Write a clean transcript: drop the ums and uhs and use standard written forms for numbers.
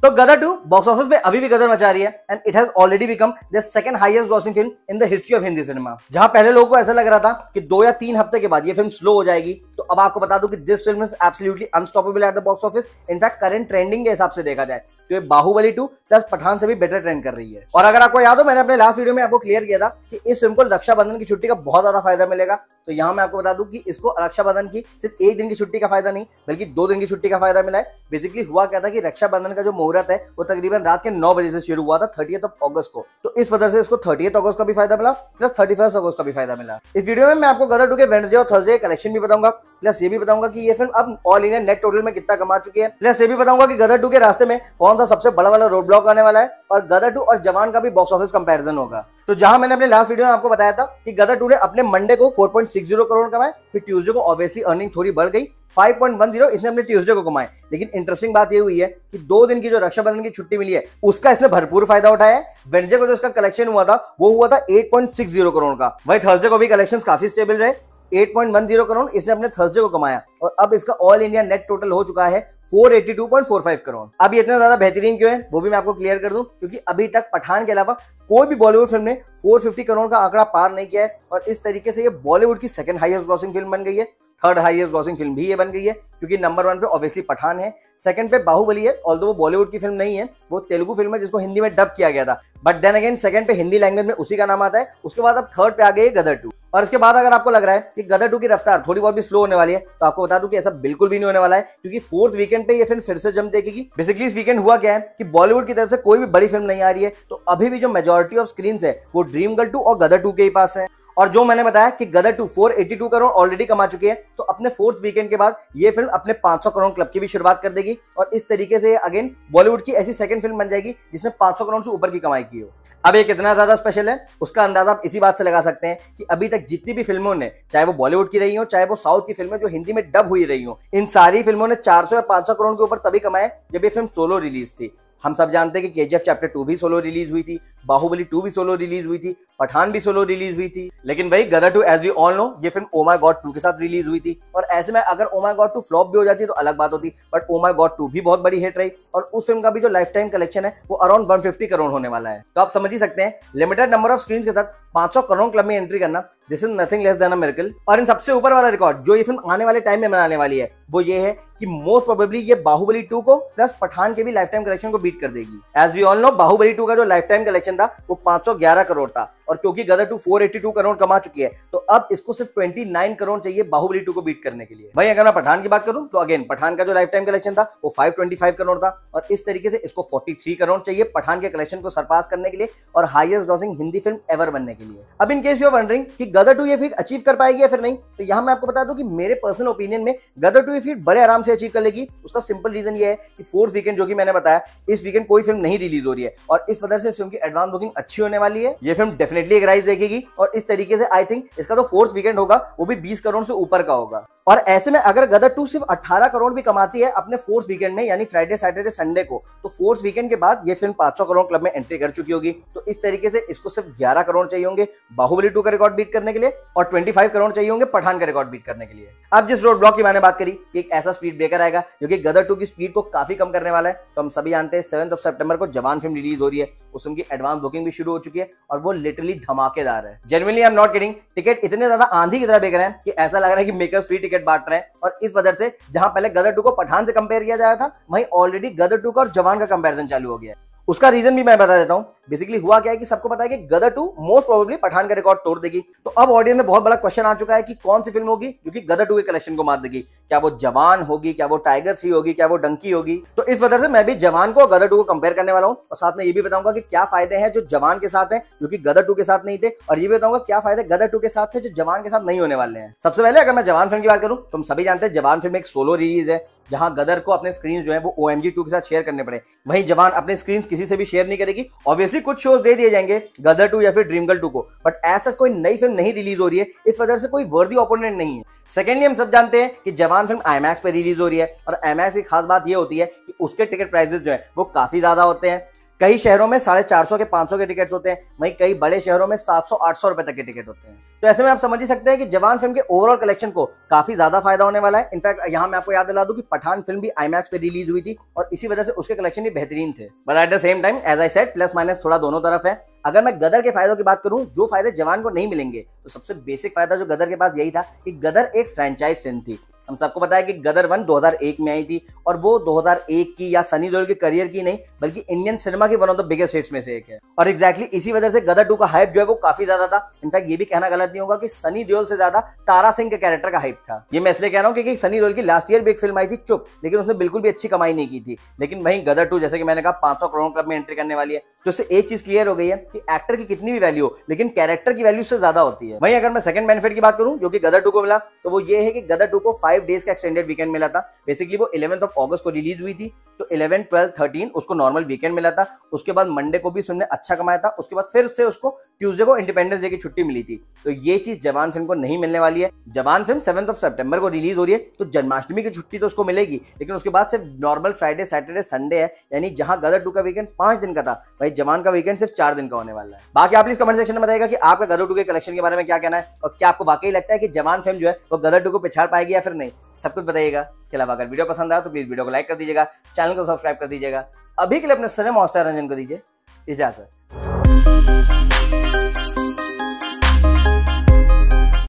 तो गदर 2 box office में अभी भी गदर मचा रही है and it has already become the second highest grossing film in the history of Hindi cinema. जहां पहले लोगों को ऐसा लग रहा था कि 2 या 3 हफ्ते के बाद ये फिल्म स्लो हो जाएगी, तो अब आपको बता दूं कि this film is absolutely unstoppable at the box office. In fact current trending के हिसाब से देखा जाए तो ये बाहुबली 2 प्लस पठान से भी बेटर ट्रेंड कर रही है। और अगर आपको याद हो, मैंने अपने लास्ट वीडियो में आपको क्लियर किया था कि इस फिल्म को रक्षाबंधन की छुट्टी का बहुत ज्यादा फायदा मिलेगा। तो यहाँ मैं आपको बता दूं कि इसको रक्षाबंधन की सिर्फ 1 दिन की छुट्टी का फायदा नहीं बल्कि 2 दिन की छुट्टी का फायदा मिला है। बेसिकली हुआ क्या था कि रक्षाबंधन का जो मुहूर्त है वो तकरीबन रात के 9 बजे से शुरू हुआ था 30th अगस्त को। तो इस वजह से इसको 30th अगस्त का भी फायदा मिला प्लस 31 अगस्त का भी फायदा मिला। इस वीडियो में मैं आपको गदर 2 के वेडनेसडे और थर्सडे कलेक्शन भी बताऊंगा, प्लस ये भी बताऊंगा कि ये फिल्म अब ऑल इंडिया नेट टोटल में कितना कमा चुकी है, प्लस ये भी बताऊंगा कि गदर 2 के रास्ते में कौन सा सबसे बड़ा वाला रोड ब्लॉक आने वाला है और गदर 2 और जवान का भी बॉक्स ऑफिस कंपैरिजन होगा। तो जहां मैंने अपने लास्ट वीडियो में आपको बताया था कि गदर 2 ने अपने मंडे को 4.60 करोड़ कमाए, फिर ट्यूसडे को ऑब्वियसली अर्निंग थोड़ी बढ़ गई 5.10 इसने अपने ट्यूसडे को कमाए। लेकिन इंटरेस्टिंग बात ये हुई है कि 2 दिन की जो रक्षाबंधन की छुट्टी मिली है उसका इसने भरपूर फायदा उठाया है। वेडनेसडे को जो इसका कलेक्शन हुआ था वो हुआ था 8.60 करोड़ का। वही थर्सडे को भी कलेक्शंस काफी स्टेबल रहे, 8.10 करोड़ इसने अपने थर्सडे को कमाया और अब इसका ऑल इंडिया नेट टोटल हो चुका है 482.45 करोड़। अब ये इतना ज्यादा बेहतरीन क्यों है वो भी मैं आपको क्लियर कर दूं, क्योंकि अभी तक पठान के अलावा कोई भी बॉलीवुड फिल्म ने 450 करोड़ का आंकड़ा पार नहीं किया है और इस तरीके से ये बॉलीवुड की सेकंड हाईएस्ट ग्रॉसिंग फिल्म बन गई है। थर्ड हाईएस्ट ग्रॉसिंग फिल्म भी ये बन गई है क्योंकि नंबर 1 पे ऑब्वियसली पठान है, सेकंड पे बाहुबली है, ऑल्दो वो बॉलीवुड की फिल्म नहीं है, वो तेलुगु फिल्म है जिसको हिंदी में डब किया गया था, बट देन अगेन सेकंड पे हिंदी लैंग्वेज में उसी का नाम आता है। उसके बाद अब थर्ड पे आ गई गदर 2 और इसके बाद अगर आपको लग रहा है कि गदर 2 की रफ्तार थोड़ी बहुत भी स्लो होने वाली है तो आपको बता दूं कि ऐसा बिल्कुल भी नहीं होने वाला है, क्योंकि 4th वीकेंड पे ये फिल्म फिर से जम देगी। बेसिकली इस वीकेंड हुआ क्या है कि बॉलीवुड की तरफ से कोई भी बड़ी फिल्म नहीं आ रही है, तो अभी भी जो मेजॉरिटी ऑफ स्क्रीन है वो ड्रीम गर्ल 2 और गदर 2 के ही पास है। और जो मैंने बताया कि गदर 2 482 करोड़ ऑलरेडी कमा चुकी है, तो अपने 4th वीकेंड के बाद ये फिल्म अपने 500 करोड़ क्लब की भी शुरुआत कर देगी और इस तरीके से अगेन बॉलीवुड की ऐसी सेकंड फिल्म बन जाएगी जिसने 500 करोड़ से ऊपर की कमाई की हो। अब ये कितना ज्यादा स्पेशल है उसका अंदाजा आप इसी बात से लगा सकते हैं कि अभी तक जितनी भी फिल्मों ने, चाहे वो बॉलीवुड की रही हो चाहे वो साउथ की फिल्में जो हिंदी में डब हुई रही हो, इन सारी फिल्मों ने 400 या 500 करोड़ के ऊपर तभी कमाए जब ये फिल्म सोलो रिलीज थी। हम सब जानते हैं कि KGF चैप्टर 2 भी सोलो रिलीज हुई थी, बाहुबली 2 भी सोलो रिलीज हुई थी, पठान भी सोलो रिलीज हुई थी, लेकिन वही गदर 2 एज वी ऑल नो ये फिल्म ओ माय गॉड 2 के साथ रिलीज हुई थी। और ऐसे में अगर ओ माय गॉड 2 फ्लॉप भी हो जाती तो अलग बात होती, बट ओ माय गॉड 2 भी बहुत बड़ी हिट रही और उस फिल्म का भी जो लाइफ टाइम कलेक्शन है वो अराउंड 150 करोड़ होने वाला है। तो आप समझ ही सकते हैं लिमिटेड नंबर ऑफ स्क्रीन के साथ 500 करोड़ क्लब में एंट्री करना, this is nothing less than a miracle. और इन सबसे ऊपर वाला रिकॉर्ड जो ये फिल्म आने वाले टाइम में बनाने वाली है वो ये है कि मोस्ट प्रोबेबली ये बाहुबली 2 को प्लस पठान के भी लाइफ टाइम कलेक्शन को बीट कर देगी। As we all know Baahubali 2 का जो लाइफ टाइम कलेक्शन था वो 511 करोड़ था और क्योंकि गदर 2 482 करोड़ कमा चुकी है तो अब इसको सिर्फ 29 करोड़ चाहिए बाहुबली 2 को बीट करने के लिए। भाई अगर मैं पठान की बात करूं तो अगेन पठान का जो लाइफ टाइम कलेक्शन था वो 525 करोड़ था और इस तरीके से इसको 43 करोड़ चाहिए पठान के कलेक्शन को सरपास करने के लिए और highest grossing Hindi film ever बनने के लिए। अब in case you are wondering कि गदर 2 ये फीट अचीव कर पाएगी या फिर नहीं, तो यहां मैं आपको बता दूं कि मेरे पर्सनल ओपिनियन में गदर 2 ये फीट बड़े आराम से अचीव कर लेगी। उसका सिंपल रीजन ये है कि 4th वीकेंड जो कि मैंने बताया इस वीकेंड कोई फिल्म नहीं रिलीज हो रही है और इस वजह से इस फिल्म की एडवांस बुकिंग अच्छी होने वाली है। ये फिल्म डेफिनेटली एक राइज देखेगी और इस तरीके से आई थिंक इसका जो 4th वीकेंड होगा वो भी 20 करोड़ से ऊपर का होगा। और ऐसे में अगर गदर 2 सिर्फ 18 करोड़ भी कमाती है अपने 4th वीकेंड में यानी फ्राइडे सैटरडे संडे को, तो 4th वीकेंड के बाद ये फिल्म 500 करोड़ क्लब में एंट्री कर चुकी होगी। तो इस तरीके से इसको सिर्फ 11 करोड़ चाहिए होंगे बाहुबली 2 का रिकॉर्ड बीट करने के लिए और 25 करोड़ चाहिए होंगे पठान का रिकॉर्ड बीट करने के लिए। अब जिस रोड ब्लॉक की मैंने बात करी कि एक ऐसा स्पीड ब्रेकर आएगा जो कि गदर 2 की स्पीड को काफी कम करने वाला है, तो हम सभी जानते हैं 7 सितंबर को जवान फिल्म रिलीज हो रही है, उस फिल्म की एडवांस बुकिंग भी शुरू हो चुकी है और वो लिटरली धमाकेदार है। Genuinely I am not kidding, ticket इतने ज्यादा आंधी की तरह बिक रहे हैं कि ऐसा लग रहा है कि मेकर्स फ्री टिकट बांट रहे हैं और इस वजह से जहां पहले गदर 2 को पठान से कंपेयर किया जा रहा था वहीं ऑलरेडी गदर 2 का और जवान का कंपैरिजन चालू हो गया है। उसका रीजन भी मैं बता देता हूं। बेसिकली हुआ क्या है कि सबको पता है कि गदर 2 मोस्ट प्रोबेबली पठान का रिकॉर्ड तोड़ देगी, तो अब ऑडियंस में बहुत बड़ा क्वेश्चन आ चुका है कि कौन सी फिल्म होगी जो कि गदर 2 के कलेक्शन को मार देगी। क्या वो जवान होगी, क्या वो टाइगर 3 होगी, क्या वो डंकी होगी? तो इस वजह से मैं भी जवान को गदर 2 को कंपेयर करने वाला हूं और साथ में ये भी बताऊंगा कि क्या फायदे हैं जो जवान के साथ हैं जो कि गदर 2 के साथ नहीं थे, और ये भी बताऊंगा क्या फायदे गदर 2 के साथ थे जो जवान के साथ नहीं होने वाले हैं। सबसे पहले अगर मैं जवान फिल्म की बात करूं तो हम सभी जानते हैं जवान फिल्म एक सोलो रिलीज है जहां गदर को अपने स्क्रीन जो है वो OMG 2 के साथ शेयर करने पड़े, वहीं जवान अपने स्क्रीन किसी से भी शेयर नहीं करेगी। ऑब्वियसली कुछ शोज दे दिए जाएंगे गदर 2 या फिर ड्रीम गर्ल 2 को, बट ऐसा कोई नई फिल्म नहीं रिलीज हो रही है, इस वजह से कोई वर्दी ओपोनेंट नहीं है। सेकेंडली हम सब जानते हैं कि जवान फिल्म IMAX पे रिलीज हो रही है और IMAX की खास बात ये होती है कि उसके टिकट प्राइसेस जो है वो काफी ज्यादा होते हैं। कई शहरों में 450 के 500 के टिकट्स होते हैं, वहीं कई बड़े शहरों में 700-800 रुपए तक के टिकट होते हैं। तो ऐसे में आप समझ ही सकते हैं कि जवान फिल्म के ओवरऑल कलेक्शन को काफी ज्यादा फायदा होने वाला है। इनफैक्ट यहाँ मैं आपको याद दिला दूं कि पठान फिल्म भी आईमैक्स पे रिलीज हुई थी और इसी वजह से उसके कलेक्शन भी बेहतरीन थे। But at the same time as I said, plus minus थोड़ा दोनों तरफ है। अगर मैं गदर के फायदों की बात करूं, जो फायदे जवान को नहीं मिलेंगे, तो सबसे बेसिक फायदा जो गदर के पास यही था कि गदर एक फ्रेंचाइज फिल्म थी। हम सबको पता है कि गदर 1 2001 में आई थी और वो 2001 की या सनी देओल के करियर की नहीं बल्कि इंडियन सिनेमा की one of the biggest hits में से एक है। और एग्जैक्टली इसी वजह से गदर 2 का हाइप जो है वो काफी ज्यादा था। इनफैक्ट ये भी कहना गलत नहीं होगा कि सनी देओल से ज्यादा तारा सिंह के कैरेक्टर का हाइप था। ये मैं इसलिए कह रहा हूँ क्योंकि सनी देओल की लास्ट ईयर भी एक फिल्म आई थी चुप, लेकिन उसने बिल्कुल भी अच्छी कमाई नहीं की थी। लेकिन वहीं गदर 2 जैसे कि मैंने कहा 500 करोड़ क्लब में एंट्री करने वाली है, तो इससे एक चीज क्लियर हो गई है कि एक्टर की कितनी भी वैल्यू हो लेकिन कैरेक्टर की वैल्यू से ज्यादा होती है। वहीं अगर मैं सेकंड बेनिफिट की बात करूं जो कि गदर 2 को मिला, तो वो ये है कि गदर 2 को 5 डेज का एक्सटेंडेड वीकेंड मिला था। बेसिकली वो 11 अगस्त को रिलीज हुई थी, तो 11, 12, 13 उसको नॉर्मल वीकेंड मिला था। उसके बाद मंडे को भी उसने अच्छा कमाया था। उसके बाद फिर से उसको ट्यूसडे को इंडिपेंडेंस डे की छुट्टी मिली थी। तो ये चीज जवान फिल्म को नहीं मिलने वाली है। जवान फिल्म 7 सितंबर को रिलीज हो रही है, तो जन्माष्टमी की छुट्टी तो उसको मिलेगी, लेकिन उसके बाद सिर्फ नॉर्मल फ्राइडे, सैटरडे, संडे है। यानी जहां गदर 2 का वीकेंड 5 दिन का था, वही जवान का वीकेंड सिर्फ 4 दिन का होने वाला है। बाकी आप प्लीज कमेंट सेक्शन में बताइएगा कि आपका गदर 2 के कलेक्शन के बारे में क्या कहना है और क्या आपको वाकई लगता है कि जवान फिल्म जो है वो गदर 2 को पिछाड़ पाएगी या फिर नहीं, सब कुछ बताइएगा। इसके अलावा अगर वीडियो पसंद आया तो प्लीज वीडियो को लाइक कर दीजिएगा, चैनल को सब्सक्राइब कर दीजिएगा। अभी के लिए अपने सिनेमा हॉटस्टार रंजन को दीजिए इजाजत।